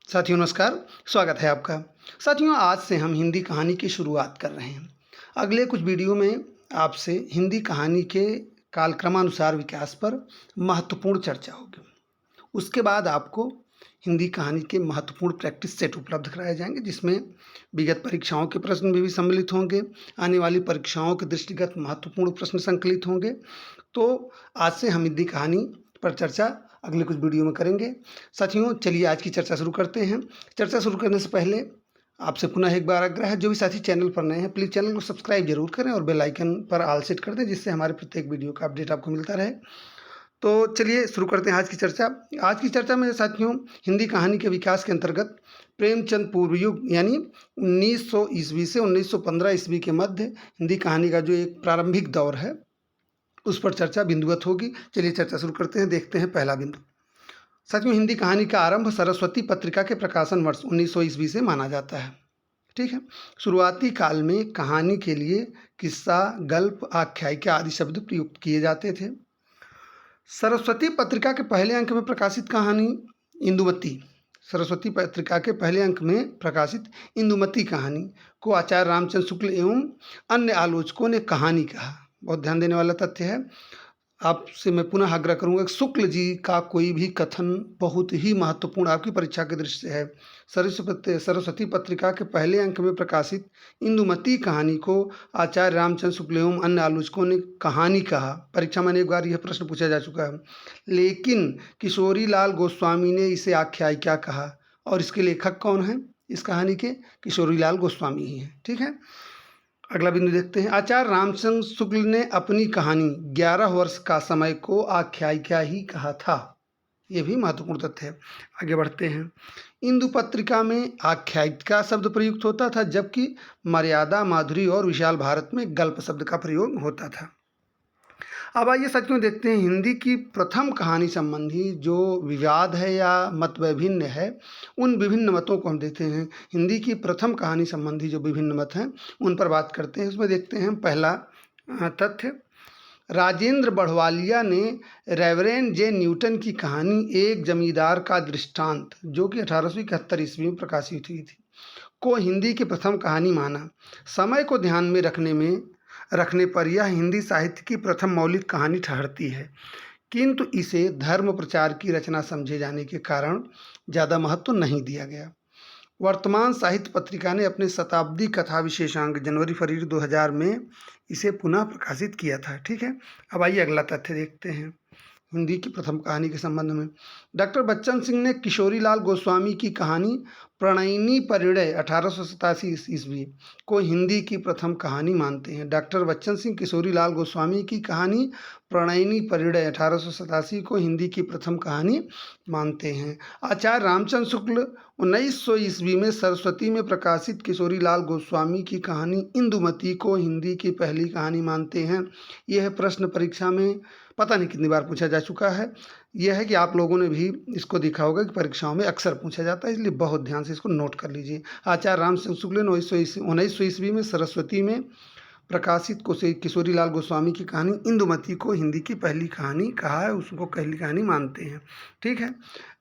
साथियों नमस्कार, स्वागत है आपका। साथियों आज से हम हिंदी कहानी की शुरुआत कर रहे हैं। अगले कुछ वीडियो में आपसे हिंदी कहानी के कालक्रमानुसार विकास पर महत्वपूर्ण चर्चा होगी। उसके बाद आपको हिंदी कहानी के महत्वपूर्ण प्रैक्टिस सेट उपलब्ध कराए जाएंगे जिसमें विगत परीक्षाओं के प्रश्न भी सम्मिलित होंगे, आने वाली परीक्षाओं के दृष्टिगत महत्वपूर्ण प्रश्न संकलित होंगे। तो आज से हम हिंदी कहानी पर चर्चा अगले कुछ वीडियो में करेंगे। साथियों चलिए आज की चर्चा शुरू करते हैं। चर्चा शुरू करने से पहले आपसे पुनः एक बार आग्रह है, जो भी साथी चैनल पर नए हैं प्लीज़ चैनल को सब्सक्राइब जरूर करें और बेल आइकन पर ऑल सेट कर दें जिससे हमारे प्रत्येक वीडियो का अपडेट आपको मिलता रहे। तो चलिए शुरू करते हैं आज की चर्चा। आज की चर्चा में साथियों हिंदी कहानी के विकास के अंतर्गत प्रेमचंद पूर्व युग यानी 1900 ईस्वी से 1915 ईस्वी के मध्य हिंदी कहानी का जो एक प्रारंभिक दौर है उस पर चर्चा बिंदुवत होगी। चलिए चर्चा शुरू करते हैं। देखते हैं पहला बिंदु। साथियों हिंदी कहानी का आरंभ सरस्वती पत्रिका के प्रकाशन वर्ष 1900 ईस्वी से माना जाता है। ठीक है। शुरुआती काल में कहानी के लिए किस्सा, गल्प, आख्यायिका आदि शब्द प्रयुक्त किए जाते थे। सरस्वती पत्रिका के पहले अंक में प्रकाशित कहानी इंदुमती सरस्वती पत्रिका के पहले अंक में प्रकाशित इंदुमती कहानी को आचार्य रामचंद्र शुक्ल एवं अन्य आलोचकों ने कहानी कहा। बहुत ध्यान देने वाला तथ्य है। आपसे मैं पुनः आग्रह करूंगा कि शुक्ल जी का कोई भी कथन बहुत ही महत्वपूर्ण आपकी परीक्षा के दृष्टि से है। सरस्वती पत्रिका के पहले अंक में प्रकाशित इंदुमती कहानी को आचार्य रामचंद्र शुक्ल एवं अन्य आलोचकों ने कहानी कहा। परीक्षा में एक बार यह प्रश्न पूछा जा चुका है, लेकिन किशोरी लाल गोस्वामी ने इसे आख्यायिका कहा। और इसके लेखक कौन है इस कहानी के? किशोरी लाल गोस्वामी ही हैं। ठीक है। अगला बिंदु देखते हैं। आचार्य रामचंद्र शुक्ल ने अपनी कहानी 11 वर्ष का समय को आख्यायिका ही कहा था। यह भी महत्वपूर्ण तथ्य है। आगे बढ़ते हैं। इंदु पत्रिका में आख्यायिका शब्द प्रयुक्त होता था जबकि मर्यादा, माधुरी और विशाल भारत में गल्प शब्द का प्रयोग होता था। अब आइए साथियों देखते हैं हिंदी की प्रथम कहानी संबंधी जो विवाद है या मत विभिन्न है, उन विभिन्न मतों को हम देखते हैं। हिंदी की प्रथम कहानी संबंधी जो विभिन्न मत हैं उन पर बात करते हैं। उसमें देखते हैं पहला तथ्य, राजेंद्र बढ़वालिया ने रेवरेंड जे न्यूटन की कहानी एक जमींदार का दृष्टांत जो कि 1871 ईस्वी में प्रकाशित हुई थी को हिंदी की प्रथम कहानी माना। समय को ध्यान में रखने पर यह हिंदी साहित्य की प्रथम मौलिक कहानी ठहरती है, किंतु इसे धर्म प्रचार की रचना समझे जाने के कारण ज़्यादा महत्व नहीं दिया गया। वर्तमान साहित्य पत्रिका ने अपने शताब्दी कथा विशेषांक जनवरी-फरवरी 2000 में इसे पुनः प्रकाशित किया था। ठीक है। अब आइए अगला तथ्य देखते हैं हिंदी की प्रथम कहानी के संबंध में। डॉक्टर बच्चन सिंह ने किशोरी लाल गोस्वामी की कहानी प्रणयिनी परिणय 1887 ईस्वी को हिंदी की प्रथम कहानी मानते हैं। डॉक्टर बच्चन सिंह किशोरी लाल गोस्वामी की कहानी प्रणयिनी परिणय 1887 को हिंदी की प्रथम कहानी मानते हैं। आचार्य रामचंद्र शुक्ल 1900 ईस्वी में सरस्वती में प्रकाशित किशोरी लाल गोस्वामी की कहानी इंदुमती को हिंदी की पहली कहानी मानते हैं। यह प्रश्न परीक्षा में पता नहीं कितनी बार पूछा जा चुका है। यह है कि आप लोगों ने भी इसको देखा होगा कि परीक्षाओं में अक्सर पूछा जाता है, इसलिए बहुत ध्यान से इसको नोट कर लीजिए। आचार्य रामचंद्र शुक्ल ने 1900 ईस्वी में सरस्वती में प्रकाशित किशोरी लाल गोस्वामी की कहानी इंदुमती को हिंदी की पहली कहानी कहा है, उसको पहली कहानी मानते हैं। ठीक है।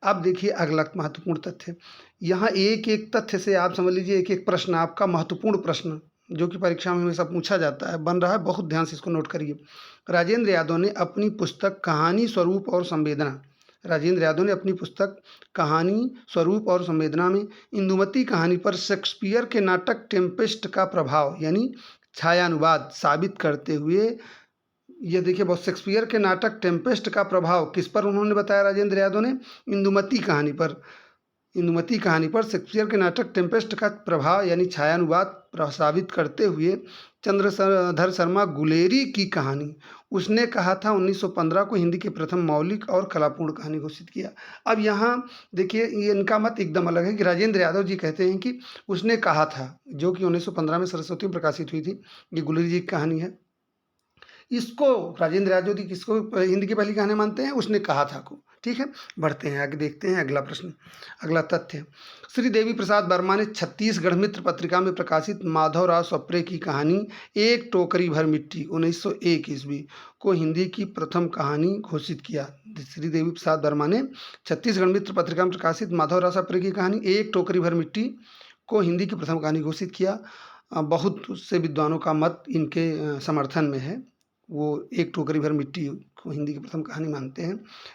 अब देखिए अगला महत्वपूर्ण तथ्य। यहाँ एक एक तथ्य से आप समझ लीजिए एक एक प्रश्न आपका महत्वपूर्ण प्रश्न जो कि परीक्षा में हमेशा पूछा जाता है बन रहा है। बहुत ध्यान से इसको नोट करिए। राजेंद्र यादव ने अपनी पुस्तक कहानी स्वरूप और संवेदना में इंदुमती कहानी पर शेक्सपियर के नाटक टेम्पेस्ट का प्रभाव यानी छायानुवाद साबित करते हुए, ये देखिए बहुत शेक्सपियर के नाटक टेम्पेस्ट का प्रभाव किस पर उन्होंने बताया? राजेंद्र यादव ने इंदुमती कहानी पर शेक्सपियर के नाटक टेम्पेस्ट का प्रभाव यानी छायानुवाद साबित करते हुए चंद्रधर शर्मा गुलेरी की कहानी उसने कहा था 1915 को हिंदी की प्रथम मौलिक और कलापूर्ण कहानी घोषित किया। अब यहाँ देखिए ये इनका मत एकदम अलग है कि राजेंद्र यादव जी कहते हैं कि उसने कहा था, जो कि 1915 में सरस्वती में प्रकाशित हुई थी। ये गुलेरी जी की कहानी है। इसको राजेंद्र यादव जी किसको हिंदी की पहली कहानी मानते हैं? उसने कहा था को। ठीक है, बढ़ते हैं आगे, देखते हैं अगला प्रश्न। अगला तथ्य, श्री देवी प्रसाद वर्मा ने छत्तीसगढ़ मित्र पत्रिका में प्रकाशित माधवराव सप्रे की कहानी एक टोकरी भर मिट्टी 1901 ईस्वी को हिंदी की प्रथम कहानी घोषित किया। श्री देवी प्रसाद वर्मा ने छत्तीसगढ़ मित्र पत्रिका में प्रकाशित माधवराव सप्रे की कहानी एक टोकरी भर मिट्टी को हिंदी की प्रथम कहानी घोषित किया। बहुत से विद्वानों का मत इनके समर्थन में है, वो एक टोकरी भर मिट्टी को हिंदी की प्रथम कहानी मानते हैं।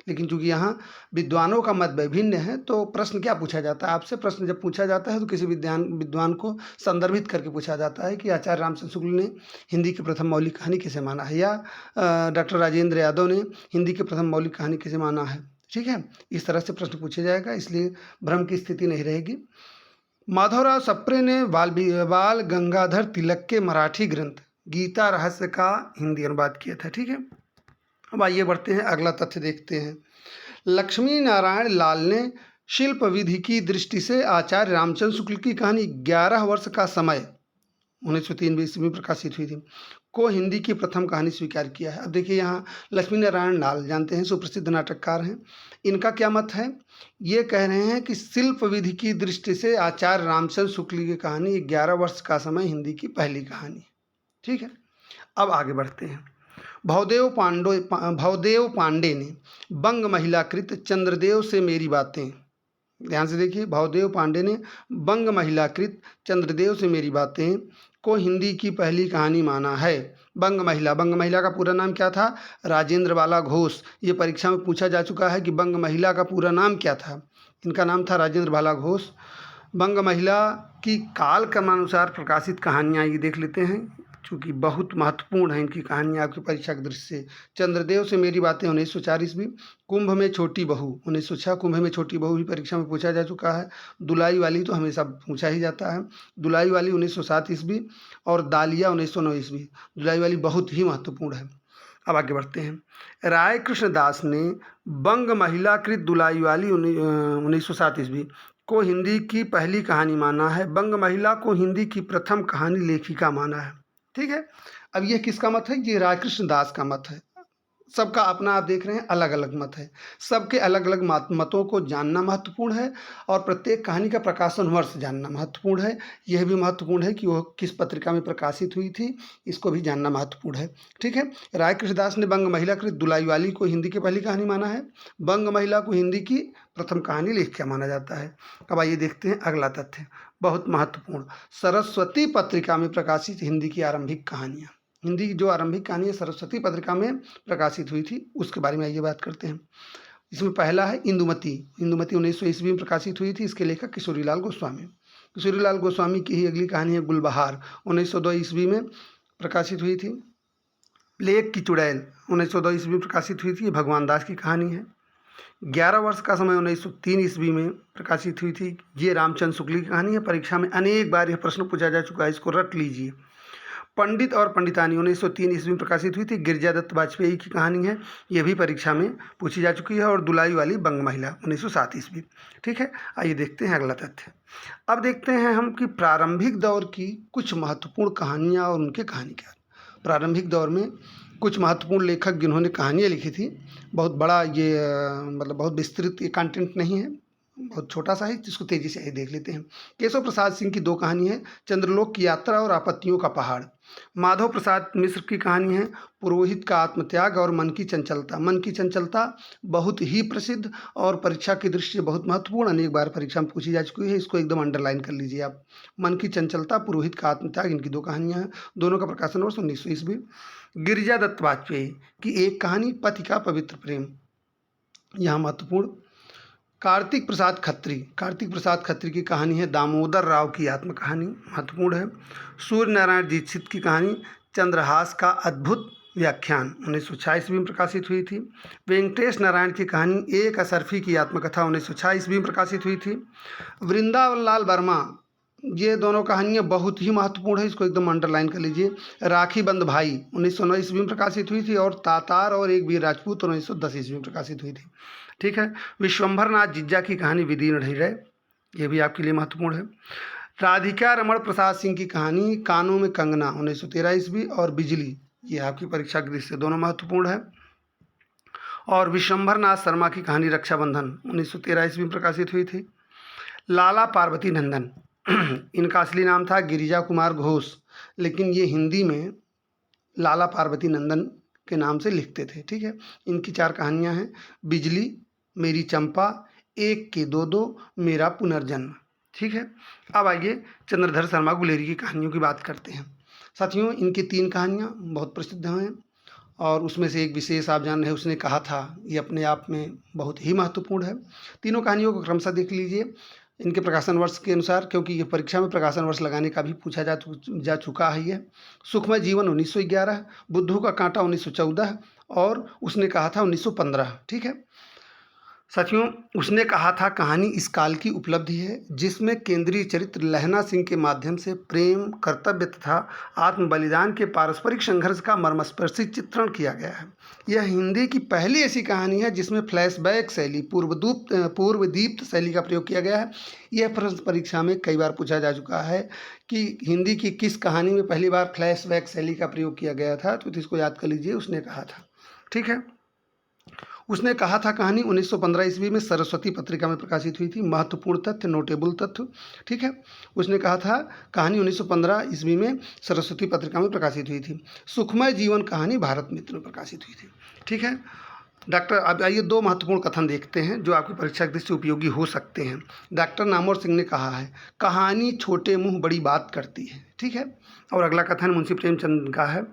लेकिन चूंकि यहाँ विद्वानों का मत विभिन्न है, तो प्रश्न क्या पूछा जाता है आपसे? प्रश्न जब पूछा जाता है तो किसी विद्वान को संदर्भित करके पूछा जाता है कि आचार्य रामचंद्र शुक्ल ने हिंदी की प्रथम मौलिक कहानी किसे माना है, या डॉक्टर राजेंद्र यादव ने हिंदी की प्रथम मौलिक कहानी किसे माना है। ठीक है, इस तरह से प्रश्न पूछा जाएगा, इसलिए भ्रम की स्थिति नहीं रहेगी। माधवराव सप्रे ने बाल गंगाधर तिलक के मराठी ग्रंथ गीता रहस्य का हिंदी अनुवाद किया था। ठीक है, अब आइए बढ़ते हैं, अगला तथ्य देखते हैं। लक्ष्मी नारायण लाल ने शिल्प विधि की दृष्टि से आचार्य रामचंद्र शुक्ल की कहानी 11 वर्ष का समय 1903 ईस्वी में प्रकाशित हुई थी को हिंदी की प्रथम कहानी स्वीकार किया है। अब देखिए, यहाँ लक्ष्मी नारायण लाल जानते हैं, सुप्रसिद्ध नाटककार हैं। इनका क्या मत है? ये कह रहे हैं कि शिल्प विधि की दृष्टि से आचार्य रामचंद्र शुक्ल की कहानी 11 वर्ष का समय हिंदी की पहली कहानी। ठीक है, अब आगे बढ़ते हैं। भवदेव पांडे ने बंग महिलाकृत चंद्रदेव से मेरी बातें, ध्यान से देखिए, भवदेव पांडे ने बंग महिलाकृत चंद्रदेव से मेरी बातें को हिंदी की पहली कहानी माना है। बंग महिला का पूरा नाम क्या था? राजेंद्र बाला घोष। ये परीक्षा में पूछा जा चुका है कि बंग महिला का पूरा नाम क्या था। इनका नाम था राजेंद्र बाला घोष। बंग महिला की काल क्रमानुसार प्रकाशित कहानियाँ ये देख लेते हैं, चूँकि बहुत महत्वपूर्ण है इनकी कहानियाँ आपकी परीक्षा की दृष्टि से। चंद्रदेव से मेरी बातें 1904 ईस्वी। कुंभ में छोटी बहू 1906, कुंभ में छोटी बहू भी परीक्षा में पूछा जा चुका है। दुलाई वाली तो हमेशा पूछा ही जाता है, दुलाई वाली 1907 ईस्वी। और दालिया 1909 ईस्वी। दुलाई वाली बहुत ही महत्वपूर्ण है। अब आगे बढ़ते हैं। राय कृष्ण दास ने बंग महिलाकृत दुलाई वाली 1907 ईस्वी को हिंदी की पहली कहानी माना है। बंग महिला को हिंदी की प्रथम कहानी लेखिका माना है। ठीक है, अब यह किसका मत है? ये रायकृष्ण दास का मत है। सबका अपना, आप देख रहे हैं, अलग अलग मत है। सबके अलग अलग मतों को जानना महत्वपूर्ण है, और प्रत्येक कहानी का प्रकाशन वर्ष जानना महत्वपूर्ण है। यह भी महत्वपूर्ण है कि वह किस पत्रिका में प्रकाशित हुई थी, इसको भी जानना महत्वपूर्ण है। ठीक है, राय कृष्णदास ने बंग महिला कृत दुलाई वाली को हिंदी की पहली कहानी माना है। बंग महिला को हिंदी की प्रथम कहानी लेखिका माना जाता है। अब आइए देखते हैं अगला तथ्य, बहुत महत्वपूर्ण। सरस्वती पत्रिका में प्रकाशित हिंदी की आरंभिक कहानियाँ। हिंदी की जो आरंभिक कहानी है सरस्वती पत्रिका में प्रकाशित हुई थी, उसके बारे में आइए बात करते हैं। इसमें पहला है इंदुमती। इंदुमती 1900 ईस्वी में प्रकाशित हुई थी। इसके लेखक किशोरीलाल गोस्वामी। किशोरीलाल गोस्वामी की ही अगली कहानी है गुलबहार, 1902 ईस्वी में प्रकाशित हुई थी। प्लेग की चुड़ैल 1902 ईस्वी में प्रकाशित हुई थी। ये भगवान दास की कहानी है। 11 वर्ष का समय 1903 ईस्वी में प्रकाशित हुई थी। ये रामचंद्र शुक्ल की कहानी है। परीक्षा में अनेक बार यह प्रश्न पूछा जा चुका है, इसको रट लीजिए। पंडित और पंडितानी 1903 ईस्वी में प्रकाशित हुई थी। गिरिजा दत्त वाजपेयी की कहानी है, यह भी परीक्षा में पूछी जा चुकी है। और दुलाई वाली बंग महिला 1907 ईस्वी। ठीक है, आइए देखते हैं अगला तथ्य। अब देखते हैं हम कि प्रारंभिक दौर की कुछ महत्वपूर्ण कहानियाँ और उनके कहानीकार। प्रारंभिक दौर में कुछ महत्वपूर्ण लेखक जिन्होंने कहानियाँ लिखी थी, बहुत बड़ा ये मतलब बहुत विस्तृत ये कंटेंट नहीं है, बहुत छोटा सा है, जिसको तेजी से देख लेते हैं। केशव प्रसाद सिंह की दो कहानी है, चंद्रलोक की यात्रा और आपत्तियों का पहाड़। माधव प्रसाद मिश्र की कहानी है पुरोहित का आत्मत्याग और मन की चंचलता। मन की चंचलता बहुत ही प्रसिद्ध और परीक्षा की दृष्टि से बहुत महत्वपूर्ण, अनेक बार परीक्षा में पूछी जा चुकी है, इसको एकदम अंडरलाइन कर लीजिए आप। मन की चंचलता, पुरोहित का आत्मत्याग, इनकी दो कहानियाँ हैं। दोनों का प्रकाशन वर्ष 1900 ईस्वी। गिरिजा दत्त वाजपेयी की एक कहानी पति का पवित्र प्रेम, यहाँ महत्वपूर्ण। कार्तिक प्रसाद खत्री की कहानी है दामोदर राव की आत्मकहानी, महत्वपूर्ण है। सूर्य नारायण दीक्षित की कहानी चंद्रहास का अद्भुत व्याख्यान 1906 ईस्वी में प्रकाशित हुई थी। वेंकटेश नारायण की कहानी एक असरफी की आत्मकथा 1906 ईस्वी में प्रकाशित हुई थी। वृंदावन लाल वर्मा, ये दोनों कहानियाँ बहुत ही महत्वपूर्ण है, इसको एकदम अंडरलाइन कर लीजिए। राखी बंद भाई 1909 ईस्वी में प्रकाशित हुई थी। और तातार और एक वीर राजपूत 1910 ईस्वी में प्रकाशित हुई थी। ठीक है, विश्वंभर नाथ जिज्जा की कहानी विधि ढहिरे, ये भी आपके लिए महत्वपूर्ण है। राधिका रमण प्रसाद सिंह की कहानी कानों में कंगना 1913 ईस्वी। और बिजली, ये आपकी परीक्षा की दृष्टि से दोनों महत्वपूर्ण है। और विशंभर नाथ शर्मा की कहानी रक्षाबंधन 1913 ईस्वी में प्रकाशित हुई थी। लाला पार्वती नंदन इनका असली नाम था गिरिजा कुमार घोष, लेकिन ये हिंदी में लाला पार्वती नंदन के नाम से लिखते थे। ठीक है, इनकी 4 कहानियाँ हैं, बिजली, मेरी चंपा, एक के दो दो, मेरा पुनर्जन्म। ठीक है, अब आइए चंद्रधर शर्मा गुलेरी की कहानियों की बात करते हैं। साथियों, इनकी 3 कहानियाँ बहुत प्रसिद्ध हैं और उसमें से एक विशेष आप जान रहे हैं, उसने कहा था, ये अपने आप में बहुत ही महत्वपूर्ण है। तीनों कहानियों को क्रमशः देख लीजिए इनके प्रकाशन वर्ष के अनुसार, क्योंकि ये परीक्षा में प्रकाशन वर्ष लगाने का भी पूछा जा चुका है। ये सुखमय जीवन 1911, बुद्धू का कांटा 1914 और उसने कहा था 1915। ठीक है साथियों, उसने कहा था कहानी इस काल की उपलब्धि है जिसमें केंद्रीय चरित्र लहना सिंह के माध्यम से प्रेम, कर्तव्य तथा आत्म बलिदान के पारस्परिक संघर्ष का मर्मस्पर्शी चित्रण किया गया है। यह हिंदी की पहली ऐसी कहानी है जिसमें फ्लैशबैक शैली, पूर्वदीप्त शैली का प्रयोग किया गया है। यह प्रश्न परीक्षा में कई बार पूछा जा चुका है कि हिंदी की किस कहानी में पहली बार फ्लैशबैक शैली का प्रयोग किया गया था, तो इसको याद कर लीजिए, उसने कहा था। ठीक है, उसने कहा था कहानी 1915 ईस्वी में सरस्वती पत्रिका में प्रकाशित हुई थी। महत्वपूर्ण तथ्य, नोटेबल तथ्य। ठीक है, उसने कहा था कहानी 1915 ईस्वी में सरस्वती पत्रिका में प्रकाशित हुई थी। सुखमय जीवन कहानी भारत मित्र में प्रकाशित हुई थी। ठीक है डॉक्टर, अब आइए 2 महत्वपूर्ण कथन देखते हैं जो आपकी परीक्षा की दृष्टि से उपयोगी हो सकते हैं। डॉक्टर नामवर सिंह ने कहा है कहानी छोटे मुंह बड़ी बात करती है। ठीक है, और अगला कथन मुंशी प्रेमचंद का है।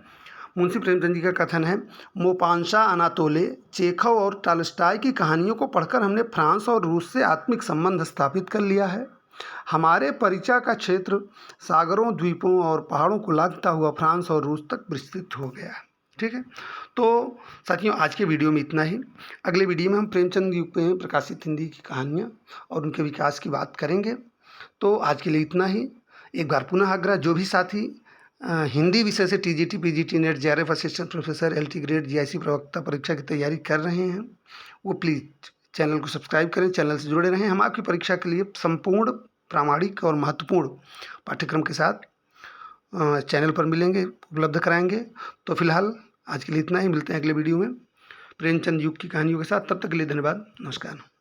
मुंशी प्रेमचंद जी का कथन है, मोपांशा, अनातोले, चेखव और टॉल्स्टॉय की कहानियों को पढ़कर हमने फ्रांस और रूस से आत्मिक संबंध स्थापित कर लिया है। हमारे परिचय का क्षेत्र सागरों, द्वीपों और पहाड़ों को लागता हुआ फ्रांस और रूस तक विस्तृत हो गया है। ठीक है, तो साथियों आज के वीडियो में इतना ही। अगले वीडियो में हम प्रेमचंद युग में प्रकाशित हिंदी की कहानियाँ और उनके विकास की बात करेंगे। तो आज के लिए इतना ही। एक बार पुनः आग्रह, जो भी साथी हिंदी विषय से TGT, PGT, net, JRF, assistant professor, LT grade, GIC प्रवक्ता परीक्षा की तैयारी कर रहे हैं, वो प्लीज़ चैनल को सब्सक्राइब करें, चैनल से जुड़े रहें। हम आपकी परीक्षा के लिए संपूर्ण प्रामाणिक और महत्वपूर्ण पाठ्यक्रम के साथ चैनल पर मिलेंगे, उपलब्ध कराएंगे। तो फिलहाल आज के लिए इतना ही, मिलते हैं अगले वीडियो में प्रेमचंद युग की कहानियों के साथ। तब तक के लिए धन्यवाद, नमस्कार।